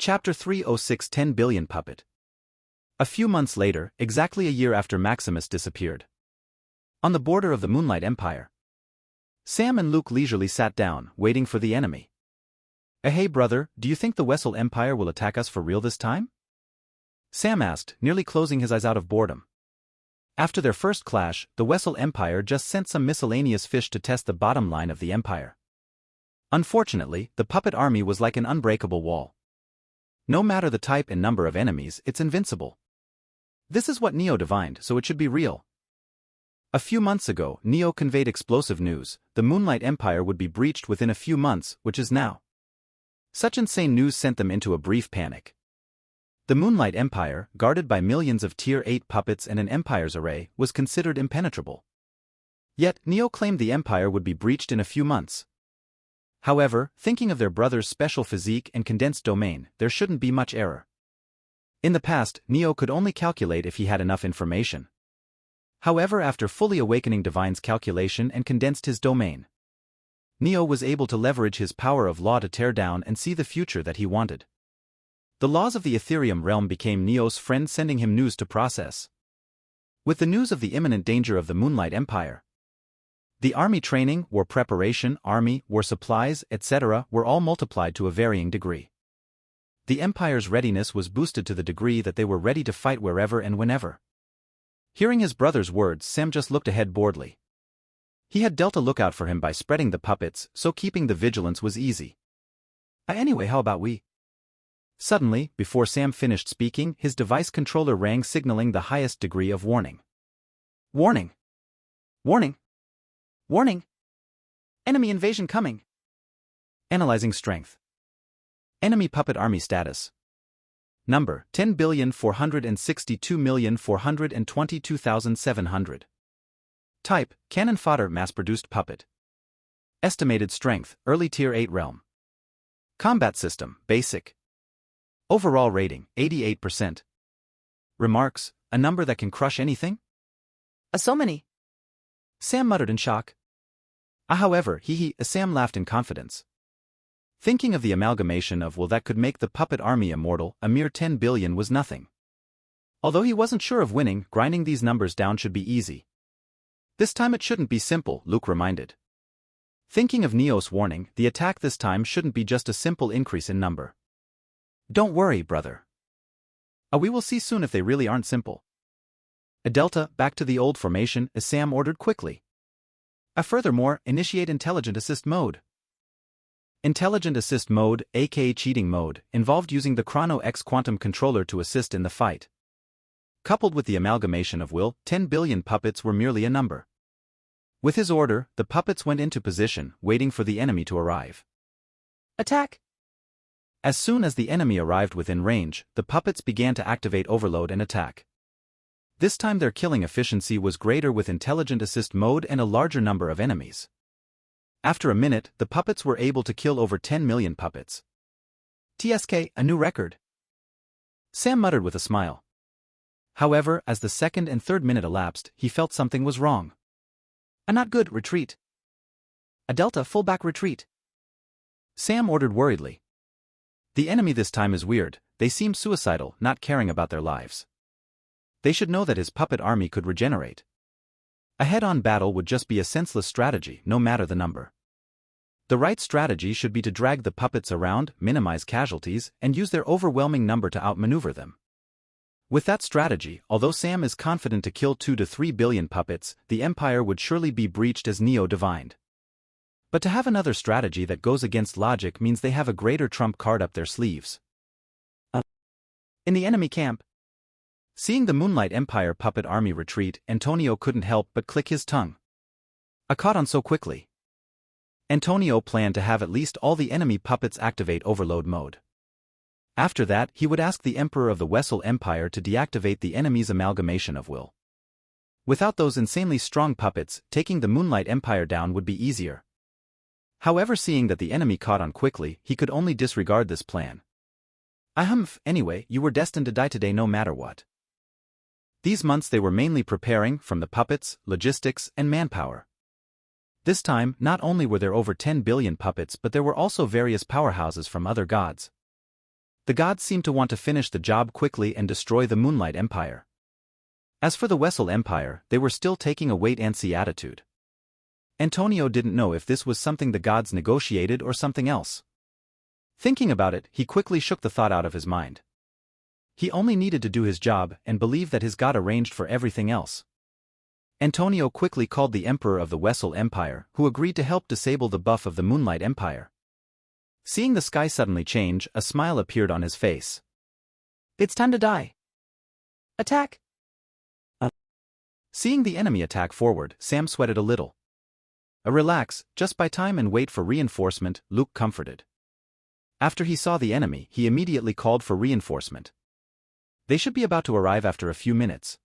Chapter 306 10 Billion Puppet. A few months later, exactly a year after Maximus disappeared. On the border of the Moonlight Empire, Sam and Luke leisurely sat down, waiting for the enemy. Hey brother, do you think the Westle Empire will attack us for real this time? Sam asked, nearly closing his eyes out of boredom. After their first clash, the Westle Empire just sent some miscellaneous fish to test the bottom line of the empire. Unfortunately, the puppet army was like an unbreakable wall. No matter the type and number of enemies, it's invincible. This is what Neo divined, so it should be real. A few months ago, Neo conveyed explosive news: the Moonlight Empire would be breached within a few months, which is now. Such insane news sent them into a brief panic. The Moonlight Empire, guarded by millions of Tier 8 puppets and an Empire's array, was considered impenetrable. Yet, Neo claimed the Empire would be breached in a few months. However, thinking of their brother's special physique and condensed domain, there shouldn't be much error. In the past, Neo could only calculate if he had enough information. However, after fully awakening Divine's calculation and condensed his domain, Neo was able to leverage his power of law to tear down and see the future that he wanted. The laws of the Ethereum realm became Neo's friend, sending him news to process. With the news of the imminent danger of the Moonlight Empire, the army training, war preparation, army, war supplies, etc. were all multiplied to a varying degree. The Empire's readiness was boosted to the degree that they were ready to fight wherever and whenever. Hearing his brother's words, Sam just looked ahead boredly. He had dealt a lookout for him by spreading the puppets, so keeping the vigilance was easy. Anyway, how about we? Suddenly, before Sam finished speaking, his device controller rang, signaling the highest degree of warning. Warning! Warning! Warning! Enemy invasion coming! Analyzing strength. Enemy puppet army status. Number: 10,462,422,700. Type: cannon fodder, mass-produced puppet. Estimated strength: early tier 8 realm. Combat system: basic. Overall rating: 88%. Remarks: a number that can crush anything? So many. Sam muttered in shock. However, Sam laughed in confidence. Thinking of the amalgamation of that could make the puppet army immortal, a mere 10 billion was nothing. Although he wasn't sure of winning, grinding these numbers down should be easy. This time it shouldn't be simple, Luke reminded. Thinking of Neo's warning, the attack this time shouldn't be just a simple increase in number. Don't worry, brother. We will see soon if they really aren't simple. Delta, back to the old formation, as Sam ordered quickly. Furthermore, initiate Intelligent Assist mode. Intelligent Assist mode, aka cheating mode, involved using the Chrono X quantum controller to assist in the fight. Coupled with the amalgamation of will, 10 billion puppets were merely a number. With his order, the puppets went into position, waiting for the enemy to arrive. Attack! As soon as the enemy arrived within range, the puppets began to activate overload and attack. This time their killing efficiency was greater with Intelligent Assist mode and a larger number of enemies. After a minute, the puppets were able to kill over 10 million puppets. TSK, a new record. Sam muttered with a smile. However, as the second and third minute elapsed, he felt something was wrong. Not good, retreat. Delta, full back retreat. Sam ordered worriedly. The enemy this time is weird, they seem suicidal, not caring about their lives. They should know that his puppet army could regenerate. A head-on battle would just be a senseless strategy, no matter the number. The right strategy should be to drag the puppets around, minimize casualties, and use their overwhelming number to outmaneuver them. With that strategy, although Sam is confident to kill 2 to 3 billion puppets, the Empire would surely be breached as Neo divined. But to have another strategy that goes against logic means they have a greater trump card up their sleeves. In the enemy camp. Seeing the Moonlight Empire puppet army retreat, Antonio couldn't help but click his tongue. Caught on so quickly. Antonio planned to have at least all the enemy puppets activate overload mode. After that, he would ask the Emperor of the Westle Empire to deactivate the enemy's amalgamation of will. Without those insanely strong puppets, taking the Moonlight Empire down would be easier. However, seeing that the enemy caught on quickly, he could only disregard this plan. Anyway, you were destined to die today no matter what. These months they were mainly preparing, from the puppets, logistics, and manpower. This time, not only were there over 10 billion puppets but there were also various powerhouses from other gods. The The gods seemed to want to finish the job quickly and destroy the Moonlight Empire. As for the Westle Empire, they were still taking a wait-and-see attitude. Antonio didn't know if this was something the gods negotiated or something else. Thinking about it, he quickly shook the thought out of his mind. He only needed to do his job and believe that his god arranged for everything else. Antonio quickly called the Emperor of the Westle Empire, who agreed to help disable the buff of the Moonlight Empire. Seeing the sky suddenly change, a smile appeared on his face. It's time to die. Attack! Seeing the enemy attack forward, Sam sweated a little. Relax, just buy time and wait for reinforcement, Luke comforted. After he saw the enemy, he immediately called for reinforcement. They should be about to arrive after a few minutes.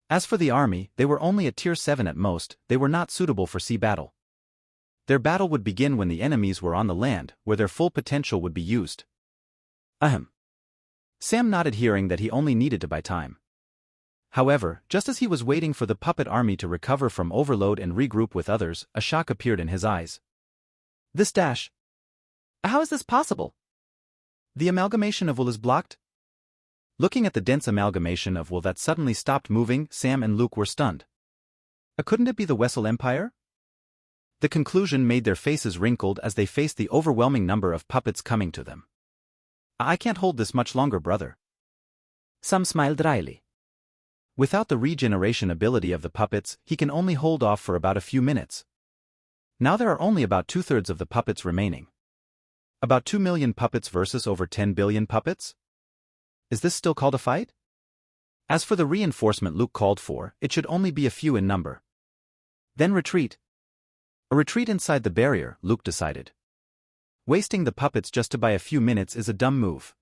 As for the army, they were only at tier 7 at most, they were not suitable for sea battle. Their battle would begin when the enemies were on the land, where their full potential would be used. Ahem. Sam nodded, hearing that he only needed to buy time. However, just as he was waiting for the puppet army to recover from overload and regroup with others, a shock appeared in his eyes. This dash. How is this possible? The amalgamation of wool is blocked? Looking at the dense amalgamation of wool that suddenly stopped moving, Sam and Luke were stunned. Couldn't it be the Westle Empire? The conclusion made their faces wrinkled as they faced the overwhelming number of puppets coming to them. I can't hold this much longer, brother. Sam smiled dryly. Without the regeneration ability of the puppets, he can only hold off for about a few minutes. Now there are only about 2/3 of the puppets remaining. About 2 million puppets versus over 10 billion puppets? Is this still called a fight? As for the reinforcement Luke called for, it should only be a few in number. Then retreat. A retreat inside the barrier, Luke decided. Wasting the puppets just to buy a few minutes is a dumb move.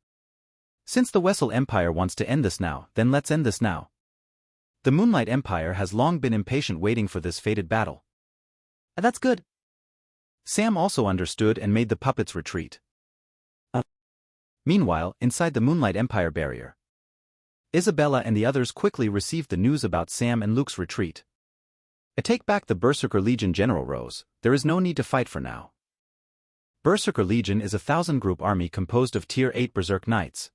Since the Westle Empire wants to end this now, then let's end this now. The Moonlight Empire has long been impatient waiting for this fated battle. That's good. Sam also understood and made the puppets retreat. Meanwhile, inside the Moonlight Empire barrier, Isabella and the others quickly received the news about Sam and Luke's retreat. Take back the Berserker Legion, General Rose. There is no need to fight for now. Berserker Legion is a 1,000-group army composed of Tier 8 Berserk Knights.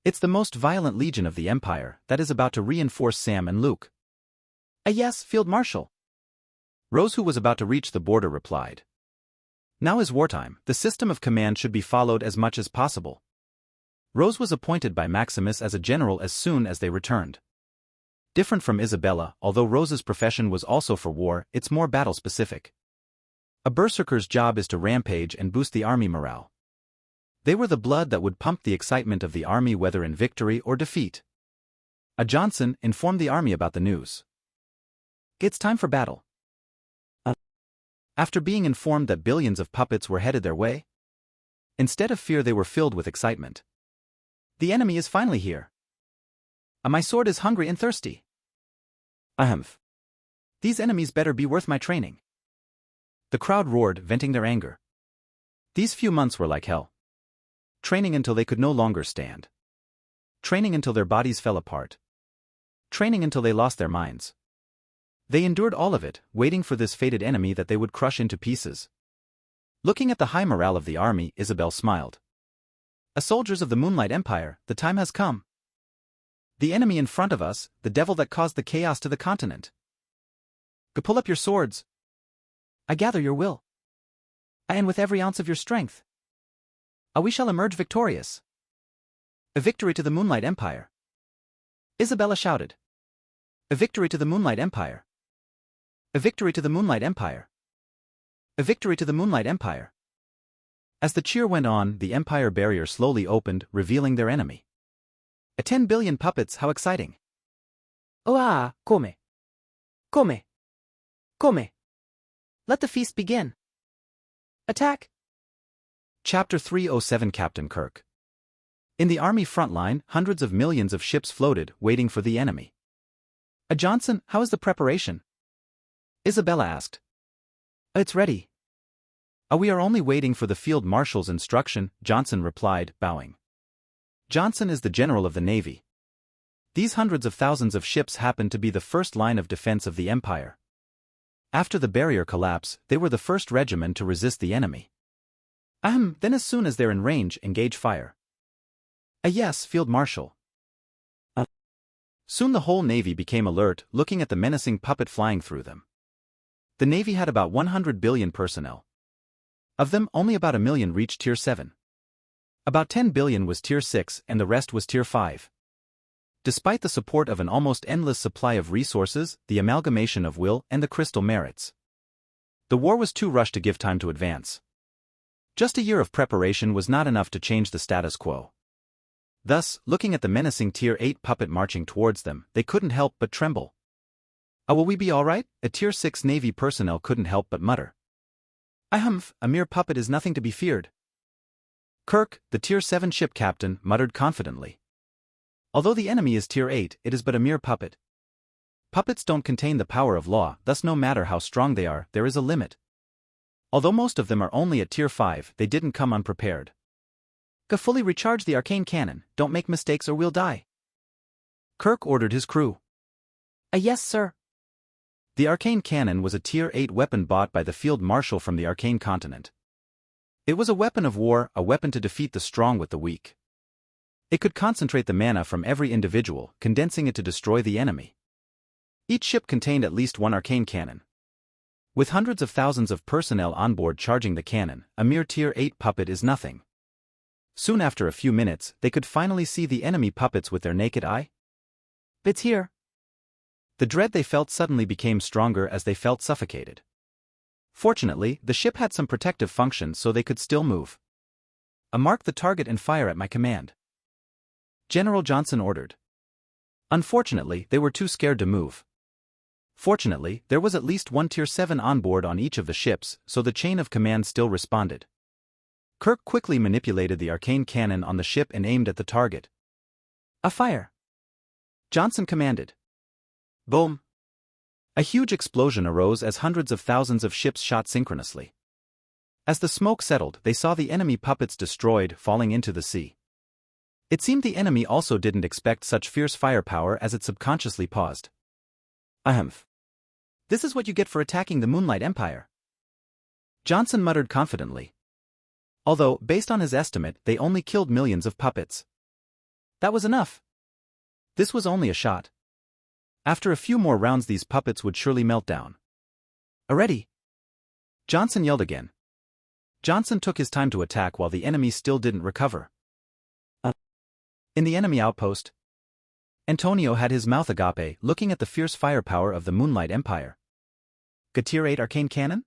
It's the most violent legion of the Empire that is about to reinforce Sam and Luke. Yes, Field Marshal. Rose, who was about to reach the border, replied. Now is wartime, the system of command should be followed as much as possible. Rose was appointed by Maximus as a general as soon as they returned. Different from Isabella, although Rose's profession was also for war, it's more battle-specific. A berserker's job is to rampage and boost the army morale. They were the blood that would pump the excitement of the army whether in victory or defeat. Johnson informed the army about the news. It's time for battle. After being informed that billions of puppets were headed their way, instead of fear they were filled with excitement. The enemy is finally here. My sword is hungry and thirsty. These enemies better be worth my training. The crowd roared, venting their anger. These few months were like hell. Training until they could no longer stand. Training until their bodies fell apart. Training until they lost their minds. They endured all of it, waiting for this fated enemy that they would crush into pieces. Looking at the high morale of the army, Isabel smiled. Soldiers of the Moonlight Empire, the time has come. The enemy in front of us, the devil that caused the chaos to the continent. Pull up your swords. I gather your will. And with every ounce of your strength. We shall emerge victorious. A victory to the Moonlight Empire. Isabella shouted. A victory to the Moonlight Empire. A victory to the Moonlight Empire. A victory to the Moonlight Empire. As the cheer went on, the Empire barrier slowly opened, revealing their enemy. 10 billion puppets, how exciting. Come. Let the feast begin. Attack. Chapter 307, Captain Kirk. In the army front line, hundreds of millions of ships floated, waiting for the enemy. Johnson, how is the preparation? Isabella asked. It's ready. We are only waiting for the Field Marshal's instruction, Johnson replied, bowing. Johnson is the general of the Navy. These hundreds of thousands of ships happen to be the first line of defense of the Empire. After the barrier collapse, they were the first regiment to resist the enemy. Then as soon as they're in range, engage fire. A yes, Field Marshal. Soon the whole Navy became alert, looking at the menacing puppet flying through them. The Navy had about 100 billion personnel. Of them, only about 1 million reached Tier 7. About 10 billion was Tier 6 and the rest was Tier 5. Despite the support of an almost endless supply of resources, the amalgamation of will and the crystal merits, the war was too rushed to give time to advance. Just a year of preparation was not enough to change the status quo. Thus, looking at the menacing Tier 8 puppet marching towards them, they couldn't help but tremble. Will we be alright? A Tier 6 Navy personnel couldn't help but mutter. A mere puppet is nothing to be feared. Kirk, the Tier 7 ship captain, muttered confidently. Although the enemy is Tier 8, it is but a mere puppet. Puppets don't contain the power of law, thus no matter how strong they are, there is a limit. Although most of them are only at Tier 5, they didn't come unprepared. Fully recharge the arcane cannon, don't make mistakes or we'll die. Kirk ordered his crew. Yes, sir. The arcane cannon was a Tier 8 weapon bought by the Field Marshal from the Arcane Continent. It was a weapon of war, a weapon to defeat the strong with the weak. It could concentrate the mana from every individual, condensing it to destroy the enemy. Each ship contained at least one arcane cannon. With hundreds of thousands of personnel on board charging the cannon, a mere Tier 8 puppet is nothing. Soon after a few minutes, they could finally see the enemy puppets with their naked eye. It's here. The dread they felt suddenly became stronger as they felt suffocated. Fortunately, the ship had some protective functions so they could still move. Mark the target and fire at my command, General Johnson ordered. Unfortunately, they were too scared to move. Fortunately, there was at least one Tier 7 on board on each of the ships, so the chain of command still responded. Kirk quickly manipulated the arcane cannon on the ship and aimed at the target. Fire! Johnson commanded. Boom! A huge explosion arose as hundreds of thousands of ships shot synchronously. As the smoke settled, they saw the enemy puppets destroyed, falling into the sea. It seemed the enemy also didn't expect such fierce firepower as it subconsciously paused. This is what you get for attacking the Moonlight Empire, Johnson muttered confidently. Although, based on his estimate, they only killed millions of puppets. That was enough. This was only a shot. After a few more rounds these puppets would surely melt down. Ready! Johnson yelled again. Johnson took his time to attack while the enemy still didn't recover. In the enemy outpost, Antonio had his mouth agape, looking at the fierce firepower of the Moonlight Empire. Tier 8 arcane cannon?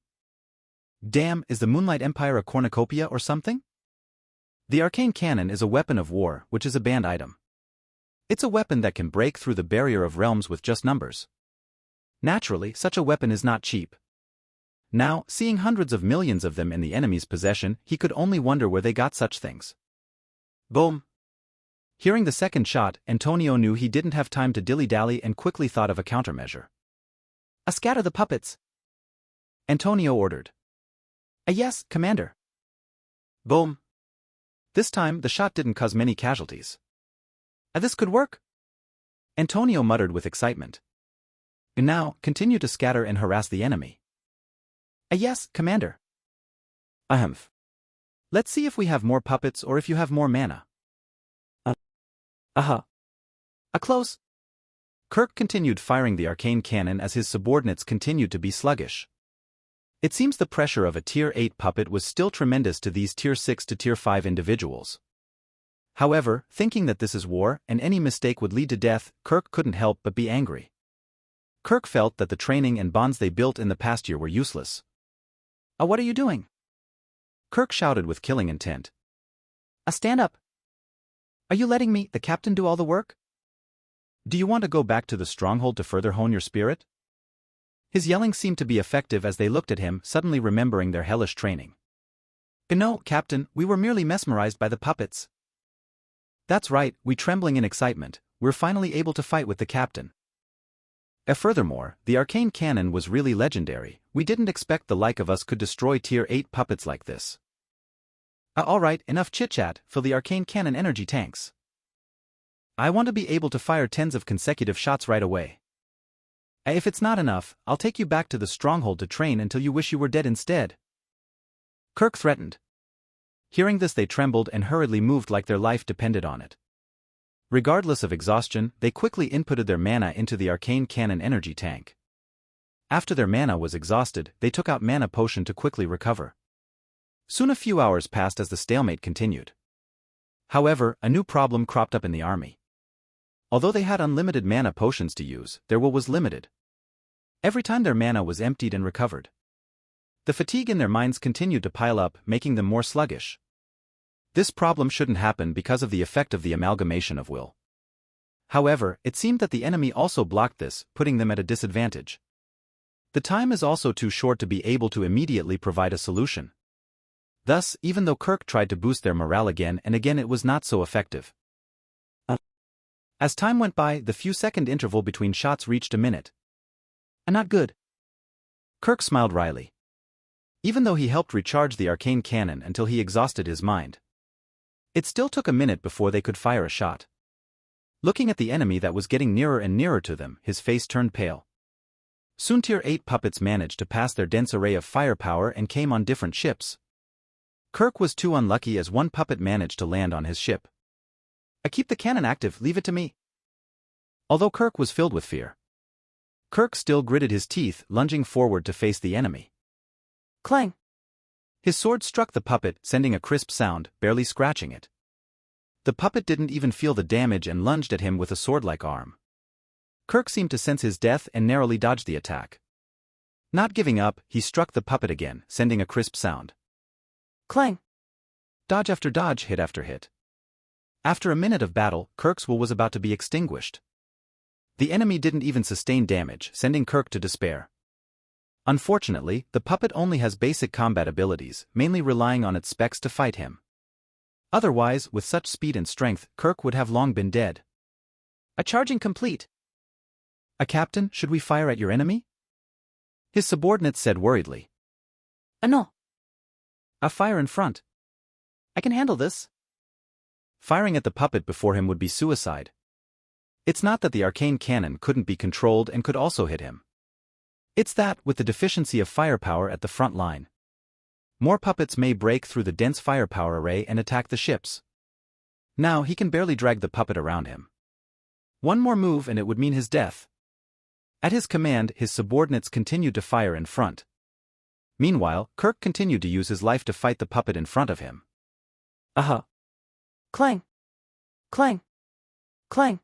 Damn, is the Moonlight Empire a cornucopia or something? The arcane cannon is a weapon of war, which is a banned item. It's a weapon that can break through the barrier of realms with just numbers. Naturally, such a weapon is not cheap. Now, seeing hundreds of millions of them in the enemy's possession, he could only wonder where they got such things. Boom! Hearing the second shot, Antonio knew he didn't have time to dilly-dally and quickly thought of a countermeasure. Scatter the puppets, Antonio ordered. Yes, Commander. Boom! This time, the shot didn't cause many casualties. This could work, Antonio muttered with excitement. Now, continue to scatter and harass the enemy. Yes, Commander. Let's see if we have more puppets or if you have more mana. Close. Kirk continued firing the arcane cannon as his subordinates continued to be sluggish. It seems the pressure of a Tier 8 puppet was still tremendous to these Tier 6 to Tier 5 individuals. However, thinking that this is war and any mistake would lead to death, Kirk couldn't help but be angry. Kirk felt that the training and bonds they built in the past year were useless. What are you doing? Kirk shouted with killing intent. Stand up. Are you letting me, the captain, do all the work? Do you want to go back to the stronghold to further hone your spirit? His yelling seemed to be effective as they looked at him, suddenly remembering their hellish training. No, Captain, we were merely mesmerized by the puppets. That's right, we trembling in excitement, we're finally able to fight with the captain. Furthermore, the arcane cannon was really legendary, we didn't expect the like of us could destroy Tier 8 puppets like this. Alright, enough chit-chat, fill the arcane cannon energy tanks. I want to be able to fire tens of consecutive shots right away. If it's not enough, I'll take you back to the stronghold to train until you wish you were dead instead. Kirk threatened. Hearing this they trembled and hurriedly moved like their life depended on it. Regardless of exhaustion, they quickly inputted their mana into the arcane cannon energy tank. After their mana was exhausted, they took out mana potion to quickly recover. Soon a few hours passed as the stalemate continued. However, a new problem cropped up in the army. Although they had unlimited mana potions to use, their will was limited. Every time their mana was emptied and recovered, the fatigue in their minds continued to pile up, making them more sluggish. This problem shouldn't happen because of the effect of the amalgamation of will. However, it seemed that the enemy also blocked this, putting them at a disadvantage. The time is also too short to be able to immediately provide a solution. Thus, even though Kirk tried to boost their morale again and again, it was not so effective. As time went by, the few-second interval between shots reached a minute. Not good. Kirk smiled wryly. Even though he helped recharge the arcane cannon until he exhausted his mind, it still took a minute before they could fire a shot. Looking at the enemy that was getting nearer and nearer to them, his face turned pale. Soon Tier 8 puppets managed to pass their dense array of firepower and came on different ships. Kirk was too unlucky as one puppet managed to land on his ship. I keep the cannon active, leave it to me. Although Kirk was filled with fear, Kirk still gritted his teeth, lunging forward to face the enemy. Clang! His sword struck the puppet, sending a crisp sound, barely scratching it. The puppet didn't even feel the damage and lunged at him with a sword-like arm. Kirk seemed to sense his death and narrowly dodged the attack. Not giving up, he struck the puppet again, sending a crisp sound. Clang! Dodge after dodge, hit after hit. After a minute of battle, Kirk's will was about to be extinguished. The enemy didn't even sustain damage, sending Kirk to despair. Unfortunately, the puppet only has basic combat abilities, mainly relying on its specs to fight him. Otherwise, with such speed and strength, Kirk would have long been dead. A charging complete. A captain, should we fire at your enemy? His subordinates said worriedly. No. A fire in front. I can handle this. Firing at the puppet before him would be suicide. It's not that the arcane cannon couldn't be controlled and could also hit him. It's that, with the deficiency of firepower at the front line, more puppets may break through the dense firepower array and attack the ships. Now he can barely drag the puppet around him. One more move and it would mean his death. At his command, his subordinates continued to fire in front. Meanwhile, Kirk continued to use his life to fight the puppet in front of him. Clang! Clang! Clang!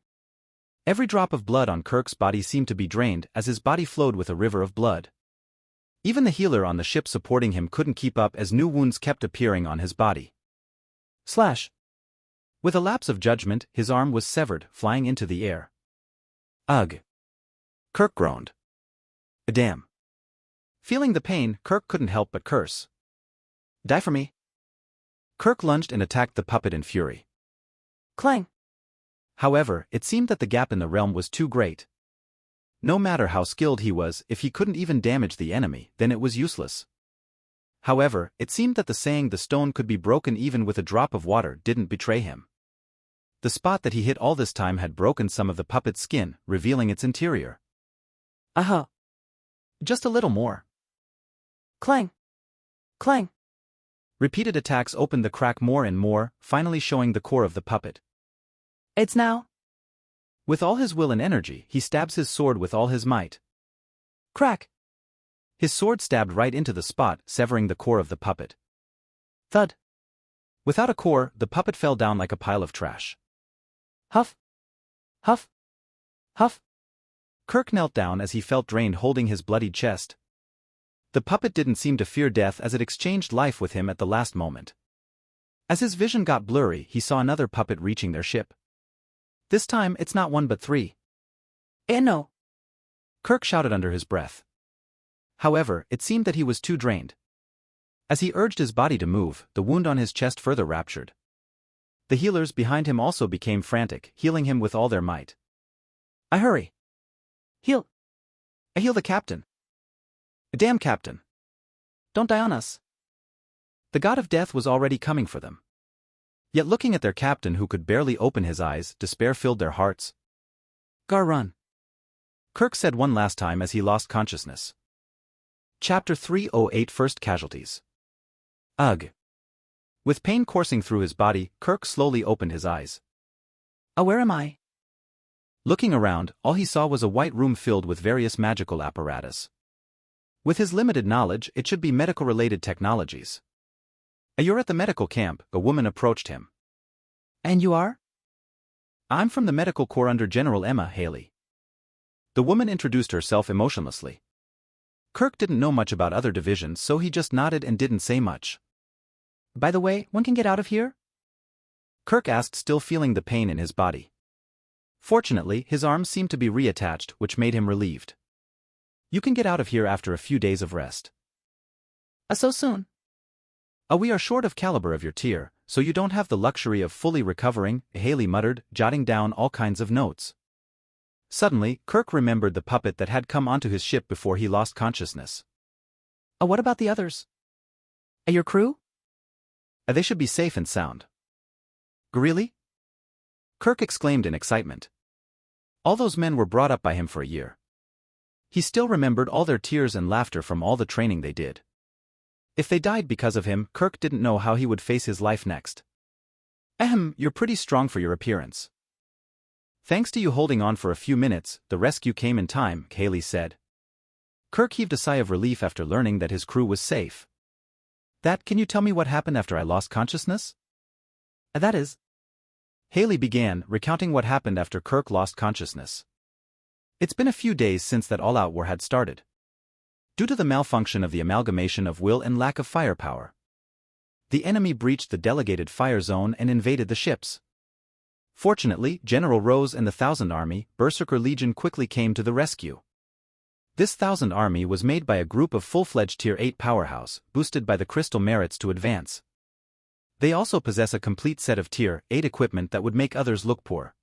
Every drop of blood on Kirk's body seemed to be drained as his body flowed with a river of blood. Even the healer on the ship supporting him couldn't keep up as new wounds kept appearing on his body. Slash! With a lapse of judgment, his arm was severed, flying into the air. Ugh! Kirk groaned. Damn! Feeling the pain, Kirk couldn't help but curse. Die for me. Kirk lunged and attacked the puppet in fury. Clang! However, it seemed that the gap in the realm was too great. No matter how skilled he was, if he couldn't even damage the enemy, then it was useless. However, it seemed that the saying the stone could be broken even with a drop of water didn't betray him. The spot that he hit all this time had broken some of the puppet's skin, revealing its interior. Just a little more. Clang! Clang! Repeated attacks opened the crack more and more, finally showing the core of the puppet. It's now. With all his will and energy, he stabs his sword with all his might. Crack! His sword stabbed right into the spot, severing the core of the puppet. Thud! Without a core, the puppet fell down like a pile of trash. Huff! Huff! Huff! Kirk knelt down as he felt drained, holding his bloodied chest. The puppet didn't seem to fear death as it exchanged life with him at the last moment. As his vision got blurry, he saw another puppet reaching their ship. This time, it's not one but three. No! Kirk shouted under his breath. However, it seemed that he was too drained. As he urged his body to move, the wound on his chest further ruptured. The healers behind him also became frantic, healing him with all their might. I hurry. Heal. I heal the captain. Damn captain. Don't die on us. The god of death was already coming for them. Yet looking at their captain who could barely open his eyes, despair filled their hearts. Gar run. Kirk said one last time as he lost consciousness. Chapter 308 First Casualties. Ugh. With pain coursing through his body, Kirk slowly opened his eyes. Where am I? Looking around, all he saw was a white room filled with various magical apparatus. With his limited knowledge, it should be medical-related technologies. You're at the medical camp, a woman approached him. And you are? I'm from the medical corps under General Emma Haley. The woman introduced herself emotionlessly. Kirk didn't know much about other divisions, so he just nodded and didn't say much. By the way, one can get out of here? Kirk asked, still feeling the pain in his body. Fortunately, his arms seemed to be reattached, which made him relieved. You can get out of here after a few days of rest. So soon? We are short of caliber of your tier, so you don't have the luxury of fully recovering, Haley muttered, jotting down all kinds of notes. Suddenly, Kirk remembered the puppet that had come onto his ship before he lost consciousness. What about the others? Your crew? They should be safe and sound. Really? Kirk exclaimed in excitement. All those men were brought up by him for a year. He still remembered all their tears and laughter from all the training they did. If they died because of him, Kirk didn't know how he would face his life next. You're pretty strong for your appearance. Thanks to you holding on for a few minutes, the rescue came in time, Haley said. Kirk heaved a sigh of relief after learning that his crew was safe. Can you tell me what happened after I lost consciousness? That is. Haley began, recounting what happened after Kirk lost consciousness. It's been a few days since that all-out war had started. Due to the malfunction of the amalgamation of will and lack of firepower, the enemy breached the delegated fire zone and invaded the ships. Fortunately, General Rose and the Thousand Army, Berserker Legion quickly came to the rescue. This Thousand Army was made by a group of full-fledged Tier 8 powerhouse, boosted by the crystal merits to advance. They also possess a complete set of Tier 8 equipment that would make others look poor.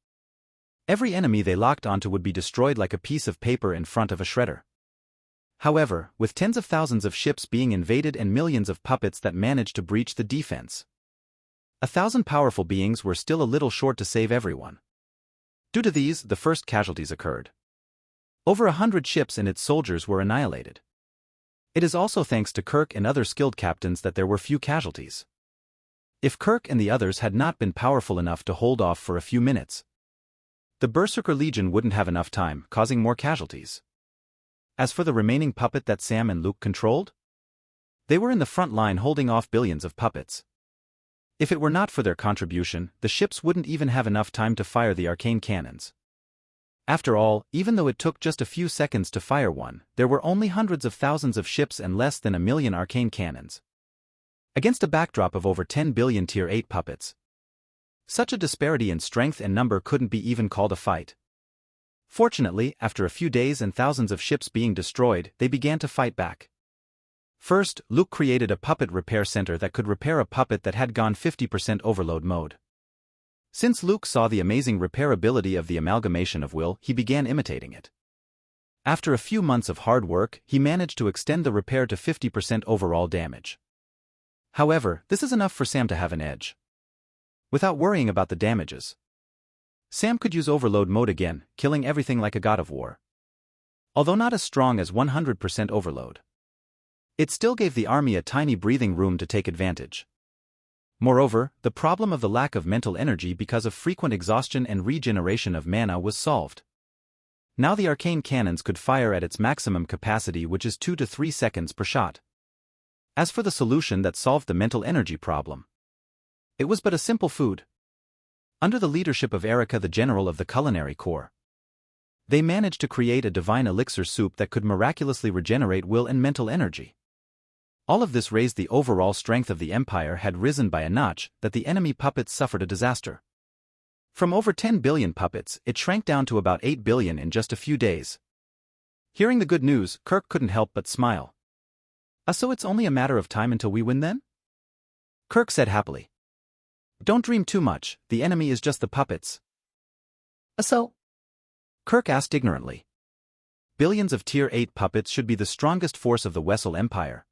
Every enemy they locked onto would be destroyed like a piece of paper in front of a shredder. However, with tens of thousands of ships being invaded and millions of puppets that managed to breach the defense, 1,000 powerful beings were still a little short to save everyone. Due to these, the first casualties occurred. Over 100 ships and its soldiers were annihilated. It is also thanks to Kirk and other skilled captains that there were few casualties. If Kirk and the others had not been powerful enough to hold off for a few minutes, the Berserker Legion wouldn't have enough time, causing more casualties. As for the remaining puppet that Sam and Luke controlled, they were in the front line holding off billions of puppets. If it were not for their contribution, the ships wouldn't even have enough time to fire the arcane cannons. After all, even though it took just a few seconds to fire one, there were only hundreds of thousands of ships and less than 1 million arcane cannons. Against a backdrop of over 10 billion Tier 8 puppets, such a disparity in strength and number couldn't be even called a fight. Fortunately, after a few days and thousands of ships being destroyed, they began to fight back. First, Luke created a puppet repair center that could repair a puppet that had gone 50% overload mode. Since Luke saw the amazing repairability of the amalgamation of will, he began imitating it. After a few months of hard work, he managed to extend the repair to 50% overall damage. However, this is enough for Sam to have an edge. Without worrying about the damages, Sam could use overload mode again, killing everything like a god of war. Although not as strong as 100% overload, it still gave the army a tiny breathing room to take advantage. Moreover, the problem of the lack of mental energy because of frequent exhaustion and regeneration of mana was solved. Now the arcane cannons could fire at its maximum capacity, which is 2 to 3 seconds per shot. As for the solution that solved the mental energy problem, it was but a simple food. Under the leadership of Erica, the general of the Culinary Corps, they managed to create a divine elixir soup that could miraculously regenerate will and mental energy. All of this raised the overall strength of the Empire had risen by a notch that the enemy puppets suffered a disaster. From over 10 billion puppets, it shrank down to about 8 billion in just a few days. Hearing the good news, Kirk couldn't help but smile. So it's only a matter of time until we win then? Kirk said happily. Don't dream too much, the enemy is just the puppets. So? Kirk asked ignorantly. Billions of Tier 8 puppets should be the strongest force of the Westle Empire.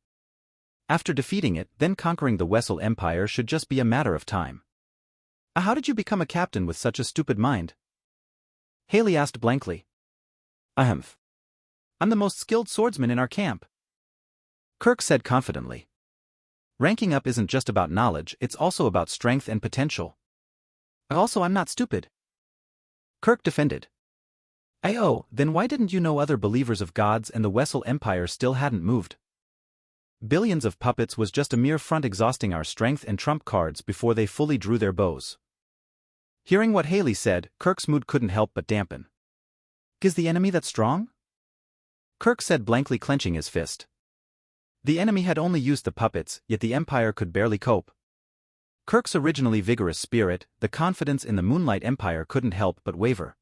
After defeating it, then conquering the Westle Empire should just be a matter of time. How did you become a captain with such a stupid mind? Haley asked blankly. I'm the most skilled swordsman in our camp, Kirk said confidently. Ranking up isn't just about knowledge, it's also about strength and potential. Also, I'm not stupid. Kirk defended. Oh, then why didn't you know other believers of gods and the Westle Empire still hadn't moved? Billions of puppets was just a mere front exhausting our strength and trump cards before they fully drew their bows. Hearing what Haley said, Kirk's mood couldn't help but dampen. Is the enemy that strong? Kirk said, blankly clenching his fist. The enemy had only used the puppets, yet the Empire could barely cope. Kirk's originally vigorous spirit, the confidence in the Moonlight Empire, couldn't help but waver.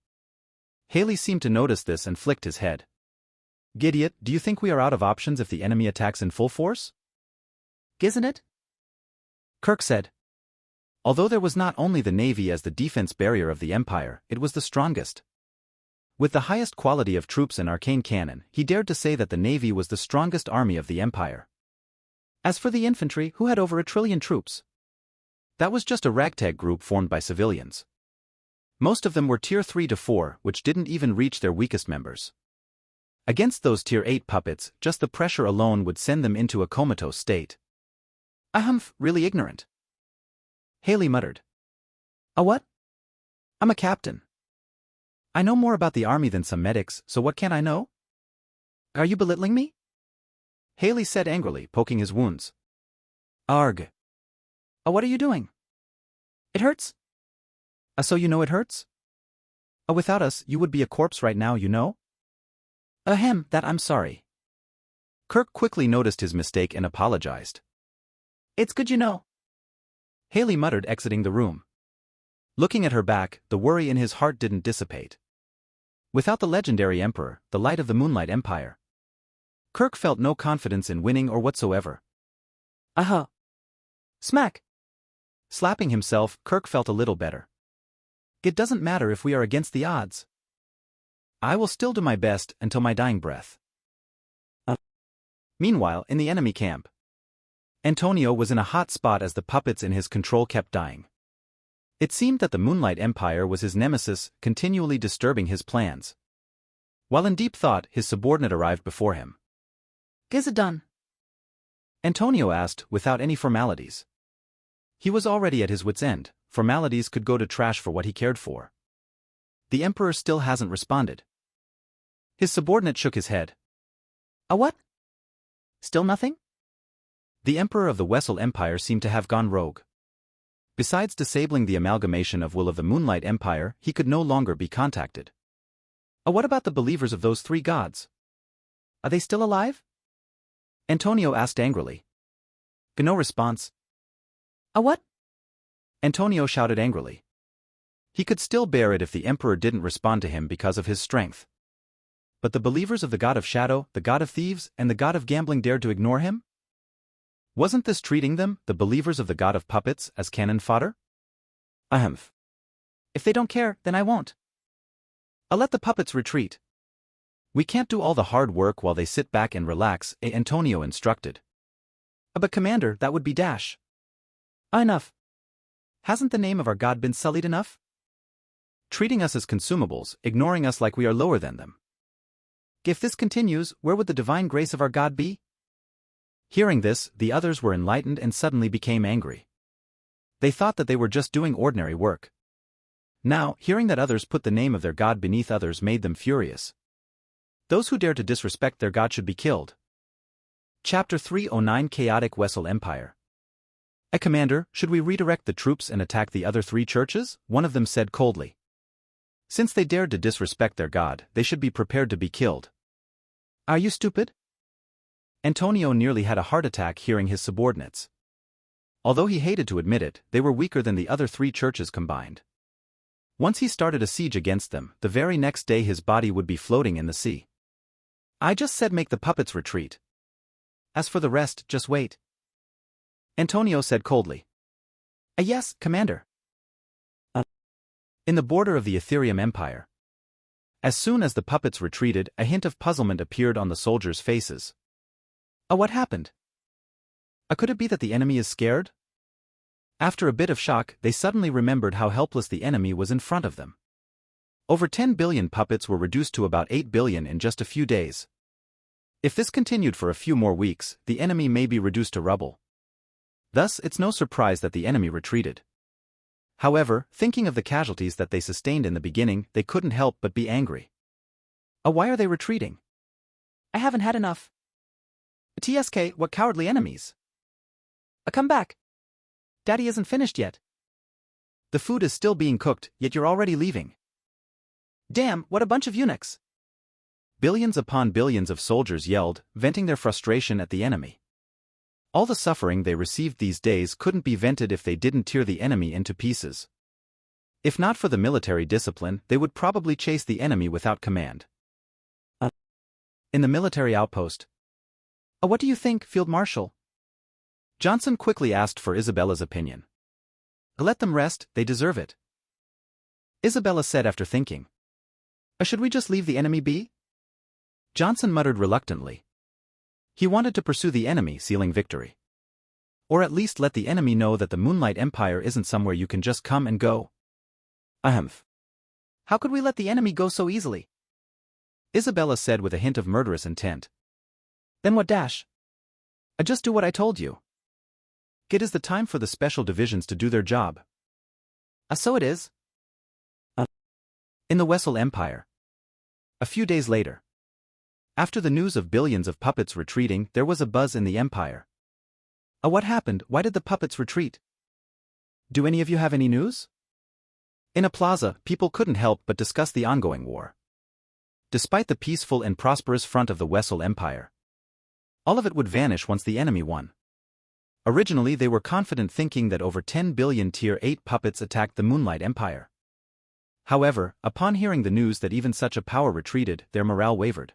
Haley seemed to notice this and flicked his head. Gideon, do you think we are out of options if the enemy attacks in full force? Isn't it? Kirk said. Although there was not only the Navy as the defense barrier of the Empire, it was the strongest. With the highest quality of troops and arcane cannon, he dared to say that the Navy was the strongest army of the Empire. As for the infantry, who had over 1 trillion troops? That was just a ragtag group formed by civilians. Most of them were Tier 3 to 4, which didn't even reach their weakest members. Against those Tier 8 puppets, just the pressure alone would send them into a comatose state. Really ignorant. Haley muttered. A what? I'm a captain. I know more about the army than some medics, so what can't I know? Are you belittling me? Haley said angrily, poking his wounds. Arg. What are you doing? It hurts? So you know it hurts? Without us, you would be a corpse right now, you know? That I'm sorry. Kirk quickly noticed his mistake and apologized. It's good you know. Haley muttered, exiting the room. Looking at her back, the worry in his heart didn't dissipate. Without the legendary Emperor, the light of the Moonlight Empire, Kirk felt no confidence in winning or whatsoever. Smack. Slapping himself, Kirk felt a little better. It doesn't matter if we are against the odds. I will still do my best until my dying breath. Meanwhile, in the enemy camp, Antonio was in a hot spot as the puppets in his control kept dying. It seemed that the Moonlight Empire was his nemesis, continually disturbing his plans. While in deep thought, his subordinate arrived before him. Is it done? Antonio asked, without any formalities. He was already at his wit's end. Formalities could go to trash for what he cared for. The Emperor still hasn't responded. His subordinate shook his head. What? Still nothing? The Emperor of the Westle Empire seemed to have gone rogue. Besides disabling the amalgamation of will of the Moonlight Empire, he could no longer be contacted. What about the believers of those 3 gods? Are they still alive? Antonio asked angrily. No response. What? Antonio shouted angrily. He could still bear it if the Emperor didn't respond to him because of his strength. But the believers of the God of Shadow, the God of Thieves, and the God of Gambling dared to ignore him? Wasn't this treating them, the believers of the God of Puppets, as cannon fodder? If they don't care, then I won't. I'll let the puppets retreat. We can't do all the hard work while they sit back and relax, Antonio instructed. But Commander, that would be dash. Enough. Hasn't the name of our God been sullied enough? Treating us as consumables, ignoring us like we are lower than them. If this continues, where would the divine grace of our God be? Hearing this, the others were enlightened and suddenly became angry. They thought that they were just doing ordinary work. Now, hearing that others put the name of their God beneath others made them furious. Those who dare to disrespect their God should be killed. Chapter 309 Chaotic Westle Empire. Commander, should we redirect the troops and attack the other 3 churches? One of them said coldly. Since they dared to disrespect their God, they should be prepared to be killed. Are you stupid? Antonio nearly had a heart attack hearing his subordinates. Although he hated to admit it, they were weaker than the other 3 churches combined. Once he started a siege against them, the very next day his body would be floating in the sea. I just said make the puppets retreat. As for the rest, just wait. Antonio said coldly. Yes, Commander. In the border of the Ethereum Empire. As soon as the puppets retreated, a hint of puzzlement appeared on the soldiers' faces. What happened? Could it be that the enemy is scared? After a bit of shock, they suddenly remembered how helpless the enemy was in front of them. Over 10 billion puppets were reduced to about 8 billion in just a few days. If this continued for a few more weeks, the enemy may be reduced to rubble. Thus, it's no surprise that the enemy retreated. However, thinking of the casualties that they sustained in the beginning, they couldn't help but be angry. Why are they retreating? I haven't had enough. TSK, what cowardly enemies. Come back. Daddy isn't finished yet. The food is still being cooked, yet you're already leaving. Damn, what a bunch of eunuchs. Billions upon billions of soldiers yelled, venting their frustration at the enemy. All the suffering they received these days couldn't be vented if they didn't tear the enemy into pieces. If not for the military discipline, they would probably chase the enemy without command. In the military outpost. What do you think, Field Marshal? Johnson quickly asked for Isabella's opinion. Let them rest, they deserve it. Isabella said after thinking. Should we just leave the enemy be? Johnson muttered reluctantly. He wanted to pursue the enemy, sealing victory. Or at least let the enemy know that the Moonlight Empire isn't somewhere you can just come and go. How could we let the enemy go so easily? Isabella said with a hint of murderous intent. Then what dash? Just do what I told you. It is the time for the special divisions to do their job. So it is. In the Westle Empire. A few days later. After the news of billions of puppets retreating, there was a buzz in the Empire. What happened? Why did the puppets retreat? Do any of you have any news? In a plaza, people couldn't help but discuss the ongoing war. Despite the peaceful and prosperous front of the Westle Empire, all of it would vanish once the enemy won. Originally they were confident, thinking that over 10 billion Tier 8 puppets attacked the Moonlight Empire. However, upon hearing the news that even such a power retreated, their morale wavered.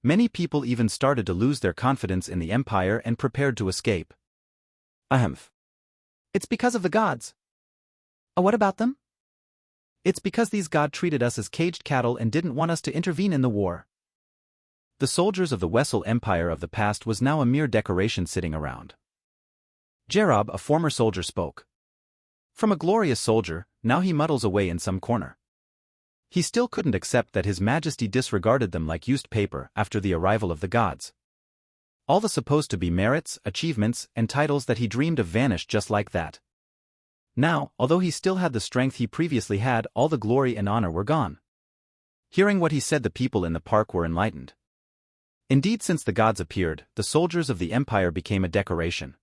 Many people even started to lose their confidence in the Empire and prepared to escape. It's because of the gods. What about them? It's because these gods treated us as caged cattle and didn't want us to intervene in the war. The soldiers of the Westle Empire of the past was now a mere decoration sitting around. Jerob, a former soldier, spoke. From a glorious soldier, now he muddles away in some corner. He still couldn't accept that His Majesty disregarded them like used paper after the arrival of the gods. All the supposed to be merits, achievements, and titles that he dreamed of vanished just like that. Now, although he still had the strength he previously had, all the glory and honor were gone. Hearing what he said, the people in the park were enlightened. Indeed, since the gods appeared, the soldiers of the Empire became a decoration.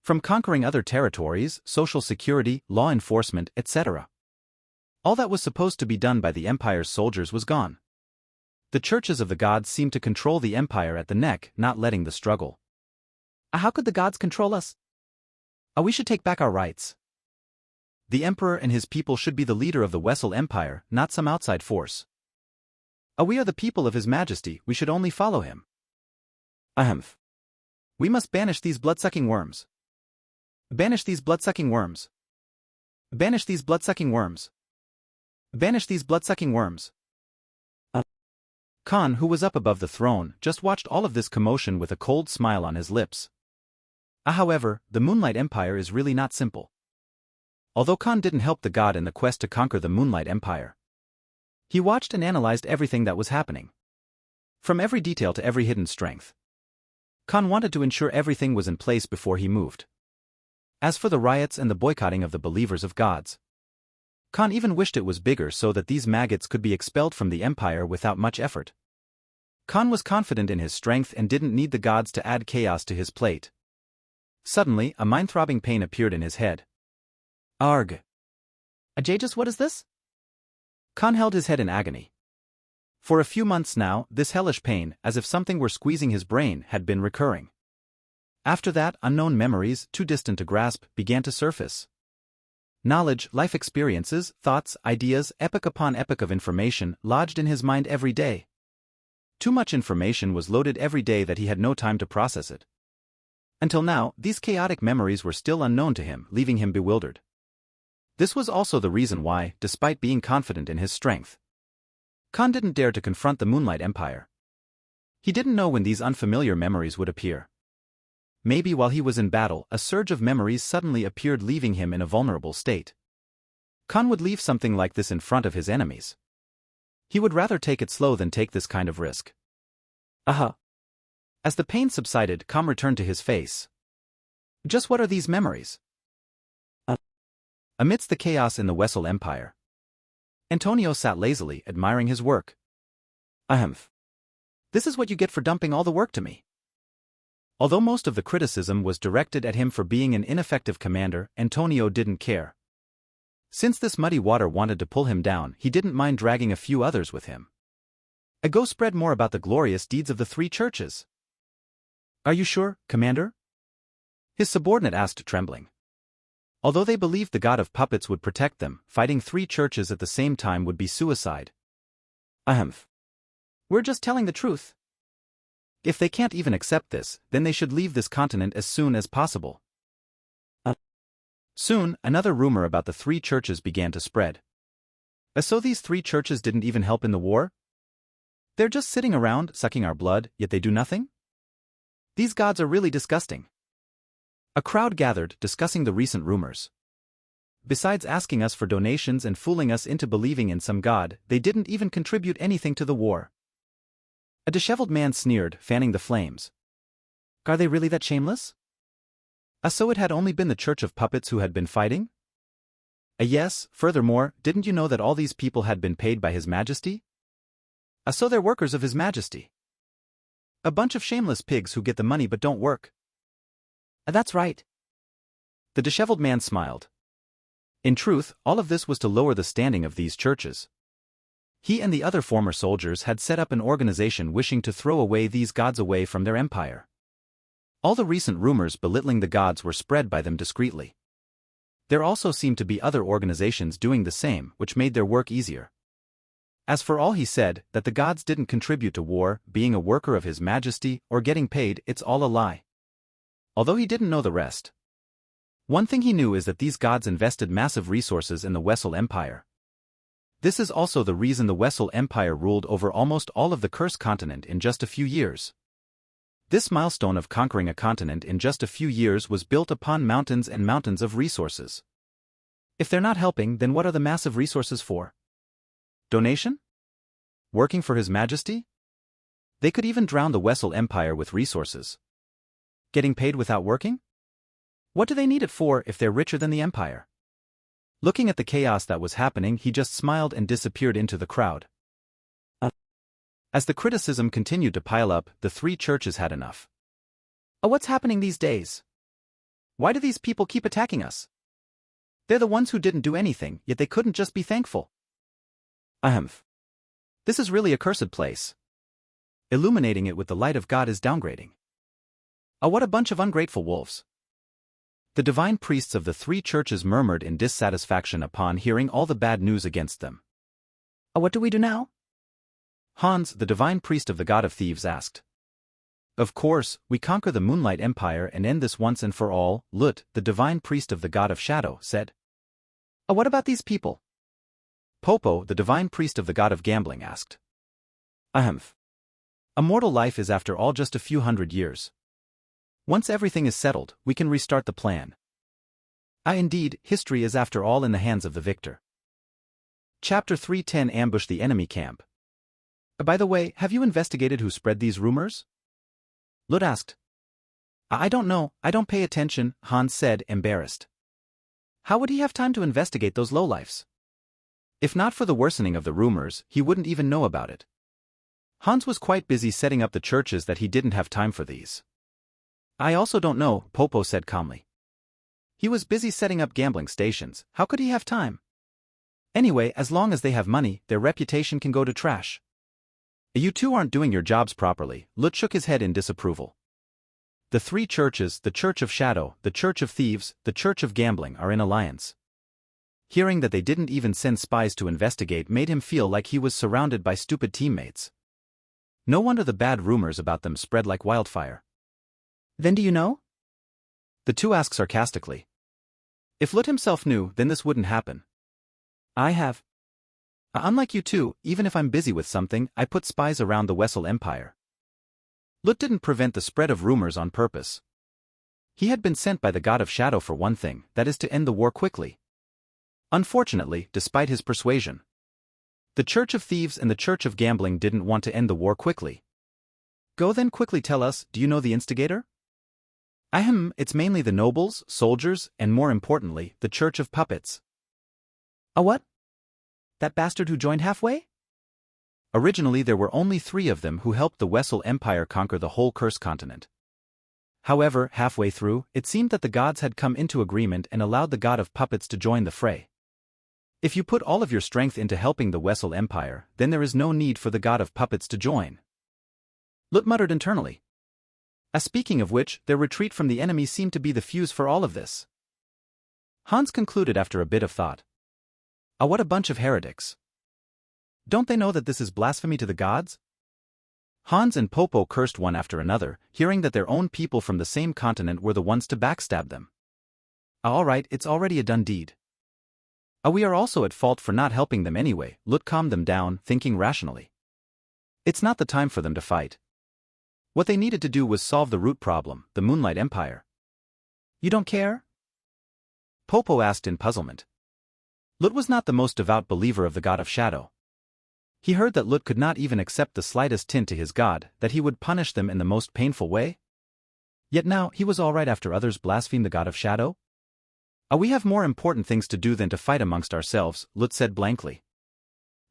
From conquering other territories, social security, law enforcement, etc. All that was supposed to be done by the Empire's soldiers was gone. The churches of the gods seemed to control the Empire at the neck, not letting the struggle. How could the gods control us? We should take back our rights. The Emperor and his people should be the leader of the Westle Empire, not some outside force. We are the people of His Majesty, we should only follow him. We must banish these blood-sucking worms. Banish these blood-sucking worms. Banish these blood-sucking worms. Banish these blood-sucking worms. Khan, who was up above the throne, just watched all of this commotion with a cold smile on his lips. However, the Moonlight Empire is really not simple. Although Khan didn't help the god in the quest to conquer the Moonlight Empire, he watched and analyzed everything that was happening. From every detail to every hidden strength. Khan wanted to ensure everything was in place before he moved. As for the riots and the boycotting of the believers of gods, Khan even wished it was bigger so that these maggots could be expelled from the Empire without much effort. Khan was confident in his strength and didn't need the gods to add chaos to his plate. Suddenly, a mind-throbbing pain appeared in his head. Arg! Ajajas, what is this? Khan held his head in agony. For a few months now, this hellish pain, as if something were squeezing his brain, had been recurring. After that, unknown memories, too distant to grasp, began to surface. Knowledge, life experiences, thoughts, ideas, epoch upon epoch of information, lodged in his mind every day. Too much information was loaded every day that he had no time to process it. Until now, these chaotic memories were still unknown to him, leaving him bewildered. This was also the reason why, despite being confident in his strength, Khan didn't dare to confront the Moonlight Empire. He didn't know when these unfamiliar memories would appear. Maybe while he was in battle, a surge of memories suddenly appeared, leaving him in a vulnerable state. Khan would leave something like this in front of his enemies. He would rather take it slow than take this kind of risk. As the pain subsided, calm returned to his face. Just what are these memories? Amidst the chaos in the Westle Empire, Antonio sat lazily, admiring his work. Ahem. This is what you get for dumping all the work to me. Although most of the criticism was directed at him for being an ineffective commander, Antonio didn't care. Since this muddy water wanted to pull him down, he didn't mind dragging a few others with him. I go spread more about the glorious deeds of the three churches. Are you sure, Commander? His subordinate asked, trembling. Although they believed the god of puppets would protect them, fighting three churches at the same time would be suicide. Ahem. We're just telling the truth. If they can't even accept this, then they should leave this continent as soon as possible. Soon, another rumor about the three churches began to spread. So these three churches didn't even help in the war? They're just sitting around, sucking our blood, yet they do nothing? These gods are really disgusting. A crowd gathered, discussing the recent rumors. Besides asking us for donations and fooling us into believing in some god, they didn't even contribute anything to the war. A disheveled man sneered, fanning the flames. Are they really that shameless? So it had only been the Church of Puppets who had been fighting? Yes, furthermore, didn't you know that all these people had been paid by His Majesty? So they're workers of His Majesty. A bunch of shameless pigs who get the money but don't work. That's right. The disheveled man smiled. In truth, all of this was to lower the standing of these churches. He and the other former soldiers had set up an organization wishing to throw away these gods away from their empire. All the recent rumors belittling the gods were spread by them discreetly. There also seemed to be other organizations doing the same, which made their work easier. As for all he said, that the gods didn't contribute to war, being a worker of His Majesty, or getting paid, it's all a lie. Although he didn't know the rest. One thing he knew is that these gods invested massive resources in the Westle Empire. This is also the reason the Westle Empire ruled over almost all of the Cursed Continent in just a few years. This milestone of conquering a continent in just a few years was built upon mountains and mountains of resources. If they're not helping, then what are the massive resources for? Donation? Working for His Majesty? They could even drown the Westle Empire with resources. Getting paid without working? What do they need it for if they're richer than the empire? Looking at the chaos that was happening, he just smiled and disappeared into the crowd. As the criticism continued to pile up, the three churches had enough. What's happening these days? Why do these people keep attacking us? They're the ones who didn't do anything, yet they couldn't just be thankful. Ahem. This is really a cursed place. Illuminating it with the light of God is downgrading. What a bunch of ungrateful wolves. The divine priests of the three churches murmured in dissatisfaction upon hearing all the bad news against them. What do we do now? Hans, the divine priest of the god of thieves, asked. Of course, we conquer the Moonlight Empire and end this once and for all, Lut, the divine priest of the god of shadow, said. What about these people? Popo, the divine priest of the god of gambling, asked. Ahem. A mortal life is after all just a few hundred years. Once everything is settled, we can restart the plan. Indeed, history is after all in the hands of the victor. Chapter 310 Ambush the enemy camp. By the way, have you investigated who spread these rumors? Lut asked. I don't know, I don't pay attention, Hans said, embarrassed. How would he have time to investigate those lowlifes? If not for the worsening of the rumors, he wouldn't even know about it. Hans was quite busy setting up the churches that he didn't have time for these. I also don't know, Popo said calmly. He was busy setting up gambling stations, how could he have time? Anyway, as long as they have money, their reputation can go to trash. You two aren't doing your jobs properly, Lut shook his head in disapproval. The three churches, the Church of Shadow, the Church of Thieves, the Church of Gambling are in alliance. Hearing that they didn't even send spies to investigate made him feel like he was surrounded by stupid teammates. No wonder the bad rumors about them spread like wildfire. Then do you know? The two asked sarcastically. If Lut himself knew, then this wouldn't happen. I have. Unlike you two, even if I'm busy with something, I put spies around the Westle Empire. Lut didn't prevent the spread of rumors on purpose. He had been sent by the god of shadow for one thing, that is to end the war quickly. Unfortunately, despite his persuasion, the Church of Thieves and the Church of Gambling didn't want to end the war quickly. Go then quickly tell us, do you know the instigator? It's mainly the nobles, soldiers, and more importantly, the Church of Puppets. A what? That bastard who joined halfway? Originally there were only 3 of them who helped the Westle Empire conquer the whole Cursed continent. However, halfway through, it seemed that the gods had come into agreement and allowed the god of puppets to join the fray. If you put all of your strength into helping the Westle Empire, then there is no need for the god of puppets to join. Lut muttered internally. Speaking of which, their retreat from the enemy seemed to be the fuse for all of this. Hans concluded after a bit of thought. What a bunch of heretics. Don't they know that this is blasphemy to the gods? Hans and Popo cursed one after another, hearing that their own people from the same continent were the ones to backstab them. Alright, it's already a done deed. We are also at fault for not helping them anyway. Lut calmed them down, thinking rationally. It's not the time for them to fight. What they needed to do was solve the root problem, the Moonlight Empire. You don't care? Popo asked in puzzlement. Lut was not the most devout believer of the god of shadow. He heard that Lut could not even accept the slightest hint to his god, that he would punish them in the most painful way. Yet now, he was alright after others blasphemed the god of shadow? We have more important things to do than to fight amongst ourselves, Lut said blankly.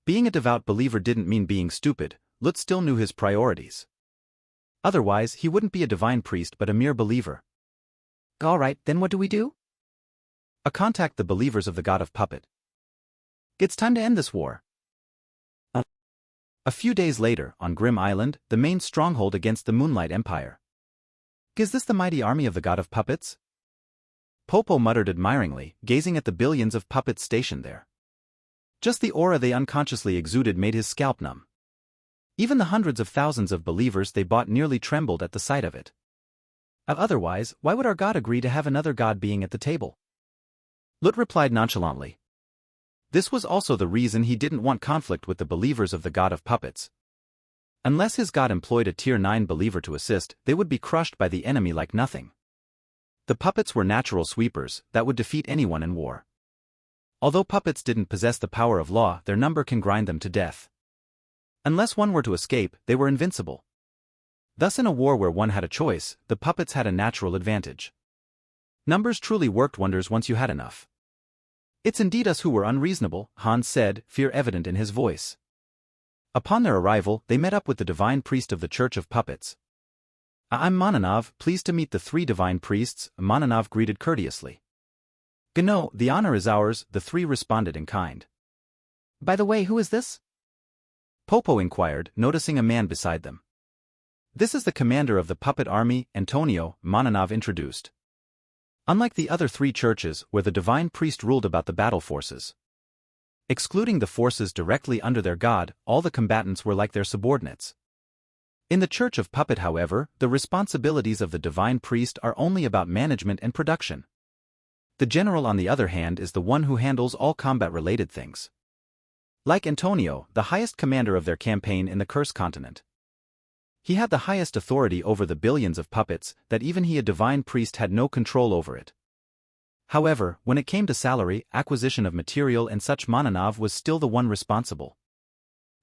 Being a devout believer didn't mean being stupid. Lut still knew his priorities. Otherwise, he wouldn't be a divine priest but a mere believer. Alright, then what do we do? Contact the believers of the god of puppet. It's time to end this war. A few days later, on Grim Island, the main stronghold against the Moonlight Empire. Is this the mighty army of the god of puppets? Popo muttered admiringly, gazing at the billions of puppets stationed there. Just the aura they unconsciously exuded made his scalp numb. Even the hundreds of thousands of believers they bought nearly trembled at the sight of it. Otherwise, why would our god agree to have another god being at the table? Lut replied nonchalantly. This was also the reason he didn't want conflict with the believers of the god of puppets. Unless his god employed a Tier 9 believer to assist, they would be crushed by the enemy like nothing. The puppets were natural sweepers that would defeat anyone in war. Although puppets didn't possess the power of law, their number can grind them to death. Unless one were to escape, they were invincible. Thus in a war where one had a choice, the puppets had a natural advantage. Numbers truly worked wonders once you had enough. It's indeed us who were unreasonable, Hans said, fear evident in his voice. Upon their arrival, they met up with the divine priest of the Church of Puppets. I'm Mononov, pleased to meet the 3 divine priests, Mononov greeted courteously. No, the honor is ours, the 3 responded in kind. By the way, who is this? Popo inquired, noticing a man beside them. This is the commander of the puppet army, Antonio, Mononov introduced. Unlike the other 3 churches, where the divine priest ruled about the battle forces. Excluding the forces directly under their god, all the combatants were like their subordinates. In the Church of Puppet, however, the responsibilities of the divine priest are only about management and production. The general, on the other hand, is the one who handles all combat-related things. Like Antonio, the highest commander of their campaign in the Cursed continent. He had the highest authority over the billions of puppets, that even he, a divine priest, had no control over it. However, when it came to salary, acquisition of material and such, Mononov was still the one responsible.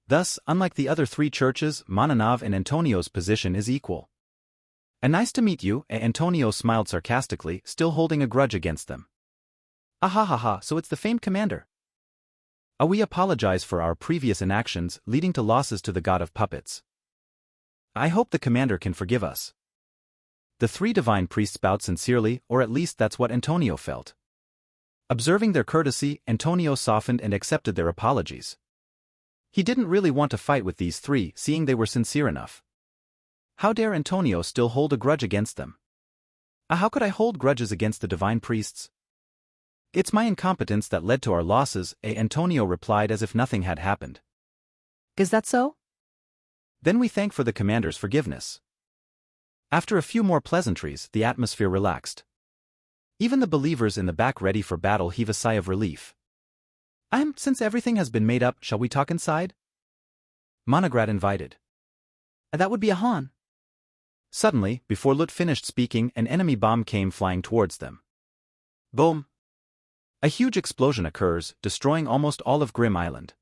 Thus, unlike the other 3 churches, Mononov and Antonio's position is equal. Nice to meet you, Antonio smiled sarcastically, still holding a grudge against them. Ha, so it's the famed commander. We apologize for our previous inactions, leading to losses to the god of puppets. I hope the commander can forgive us. The 3 divine priests bowed sincerely, or at least that's what Antonio felt. Observing their courtesy, Antonio softened and accepted their apologies. He didn't really want to fight with these 3, seeing they were sincere enough. How dare Antonio still hold a grudge against them? How could I hold grudges against the divine priests? It's my incompetence that led to our losses, Antonio replied as if nothing had happened. Is that so? Then we thank for the commander's forgiveness. After a few more pleasantries, the atmosphere relaxed. Even the believers in the back ready for battle heave a sigh of relief. Since everything has been made up, shall we talk inside? Monograd invited. That would be a Han. Suddenly, before Lut finished speaking, an enemy bomb came flying towards them. Boom! A huge explosion occurs, destroying almost all of Grim Island.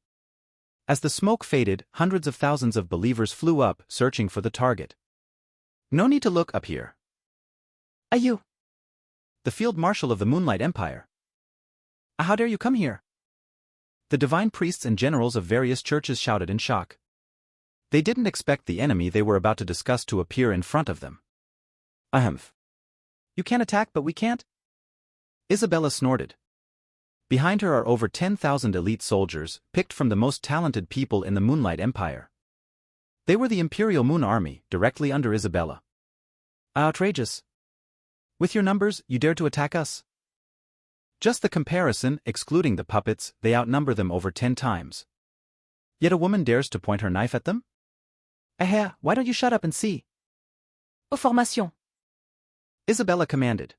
As the smoke faded, hundreds of thousands of believers flew up, searching for the target. No need to look up here. You? The field marshal of the Moonlight Empire. How dare you come here? The divine priests and generals of various churches shouted in shock. They didn't expect the enemy they were about to discuss to appear in front of them. Ahem. You can't attack, but we can't? Isabella snorted. Behind her are over 10,000 elite soldiers, picked from the most talented people in the Moonlight Empire. They were the Imperial Moon Army, directly under Isabella. Outrageous. With your numbers, you dare to attack us? Just the comparison, excluding the puppets, they outnumber them over 10 times. Yet a woman dares to point her knife at them? Why don't you shut up and see? Aux formations. Isabella commanded.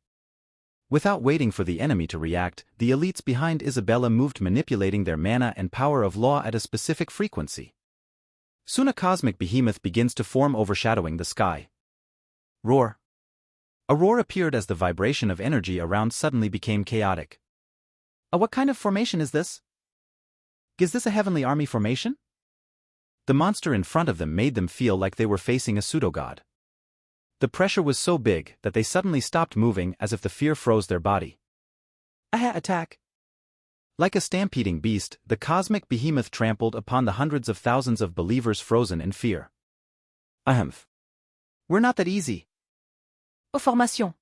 Without waiting for the enemy to react, the elites behind Isabella moved, manipulating their mana and power of law at a specific frequency. Soon a cosmic behemoth begins to form, overshadowing the sky. Roar. A roar appeared as the vibration of energy around suddenly became chaotic. What kind of formation is this? Is this a heavenly army formation? The monster in front of them made them feel like they were facing a pseudo-god. The pressure was so big that they suddenly stopped moving, as if the fear froze their body. Attack. Like a stampeding beast, the cosmic behemoth trampled upon the hundreds of thousands of believers frozen in fear. Ahem. We're not that easy. Aux formations.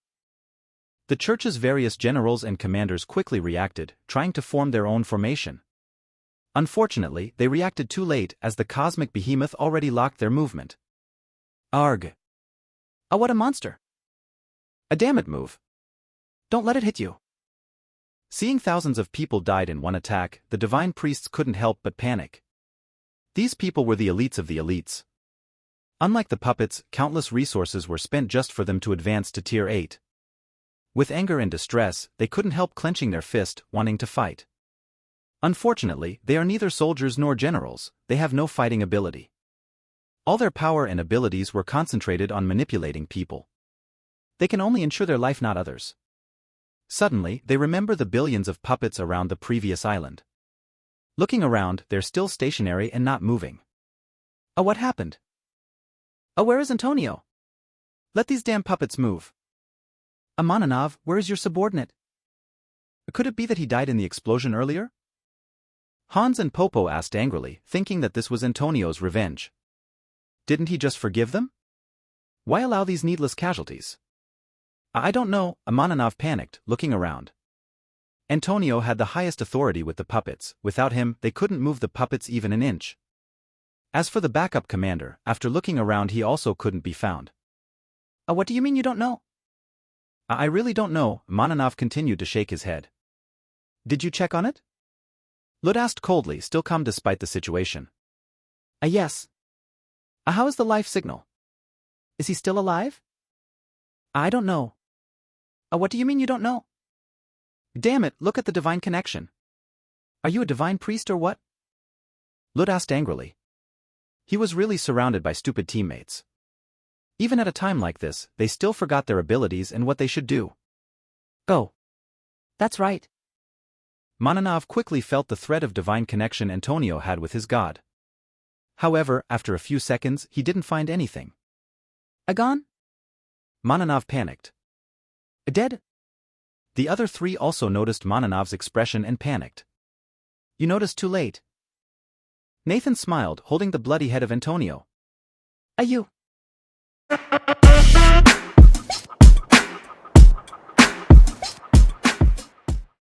The church's various generals and commanders quickly reacted, trying to form their own formation. Unfortunately, they reacted too late, as the cosmic behemoth already locked their movement. Arg. What a monster. A damn it move. Don't let it hit you. Seeing thousands of people died in one attack, the divine priests couldn't help but panic. These people were the elites of the elites. Unlike the puppets, countless resources were spent just for them to advance to Tier 8. With anger and distress, they couldn't help clenching their fist, wanting to fight. Unfortunately, they are neither soldiers nor generals, they have no fighting ability. All their power and abilities were concentrated on manipulating people. They can only ensure their life, not others. Suddenly, they remember the billions of puppets around the previous island. Looking around, they're still stationary and not moving. What happened? Where is Antonio? Let these damn puppets move. Amananov, where is your subordinate? Could it be that he died in the explosion earlier? Hans and Popo asked angrily, thinking that this was Antonio's revenge. Didn't he just forgive them? Why allow these needless casualties? I don't know, Amananov panicked, looking around. Antonio had the highest authority with the puppets. Without him, they couldn't move the puppets even an inch. As for the backup commander, after looking around, he also couldn't be found. What do you mean you don't know? I really don't know, Amananov continued to shake his head. Did you check on it? Lud asked coldly, still calm despite the situation. Yes. How is the life signal? Is he still alive? I don't know. What do you mean you don't know? Damn it, look at the divine connection. Are you a divine priest or what? Lud asked angrily. He was really surrounded by stupid teammates. Even at a time like this, they still forgot their abilities and what they should do. Oh. That's right. Mananov quickly felt the thread of divine connection Antonio had with his god. However, after a few seconds, he didn't find anything. Gone? Mananov panicked. Dead? The other three also noticed Mananov's expression and panicked. You noticed too late. Nathan smiled, holding the bloody head of Antonio. You.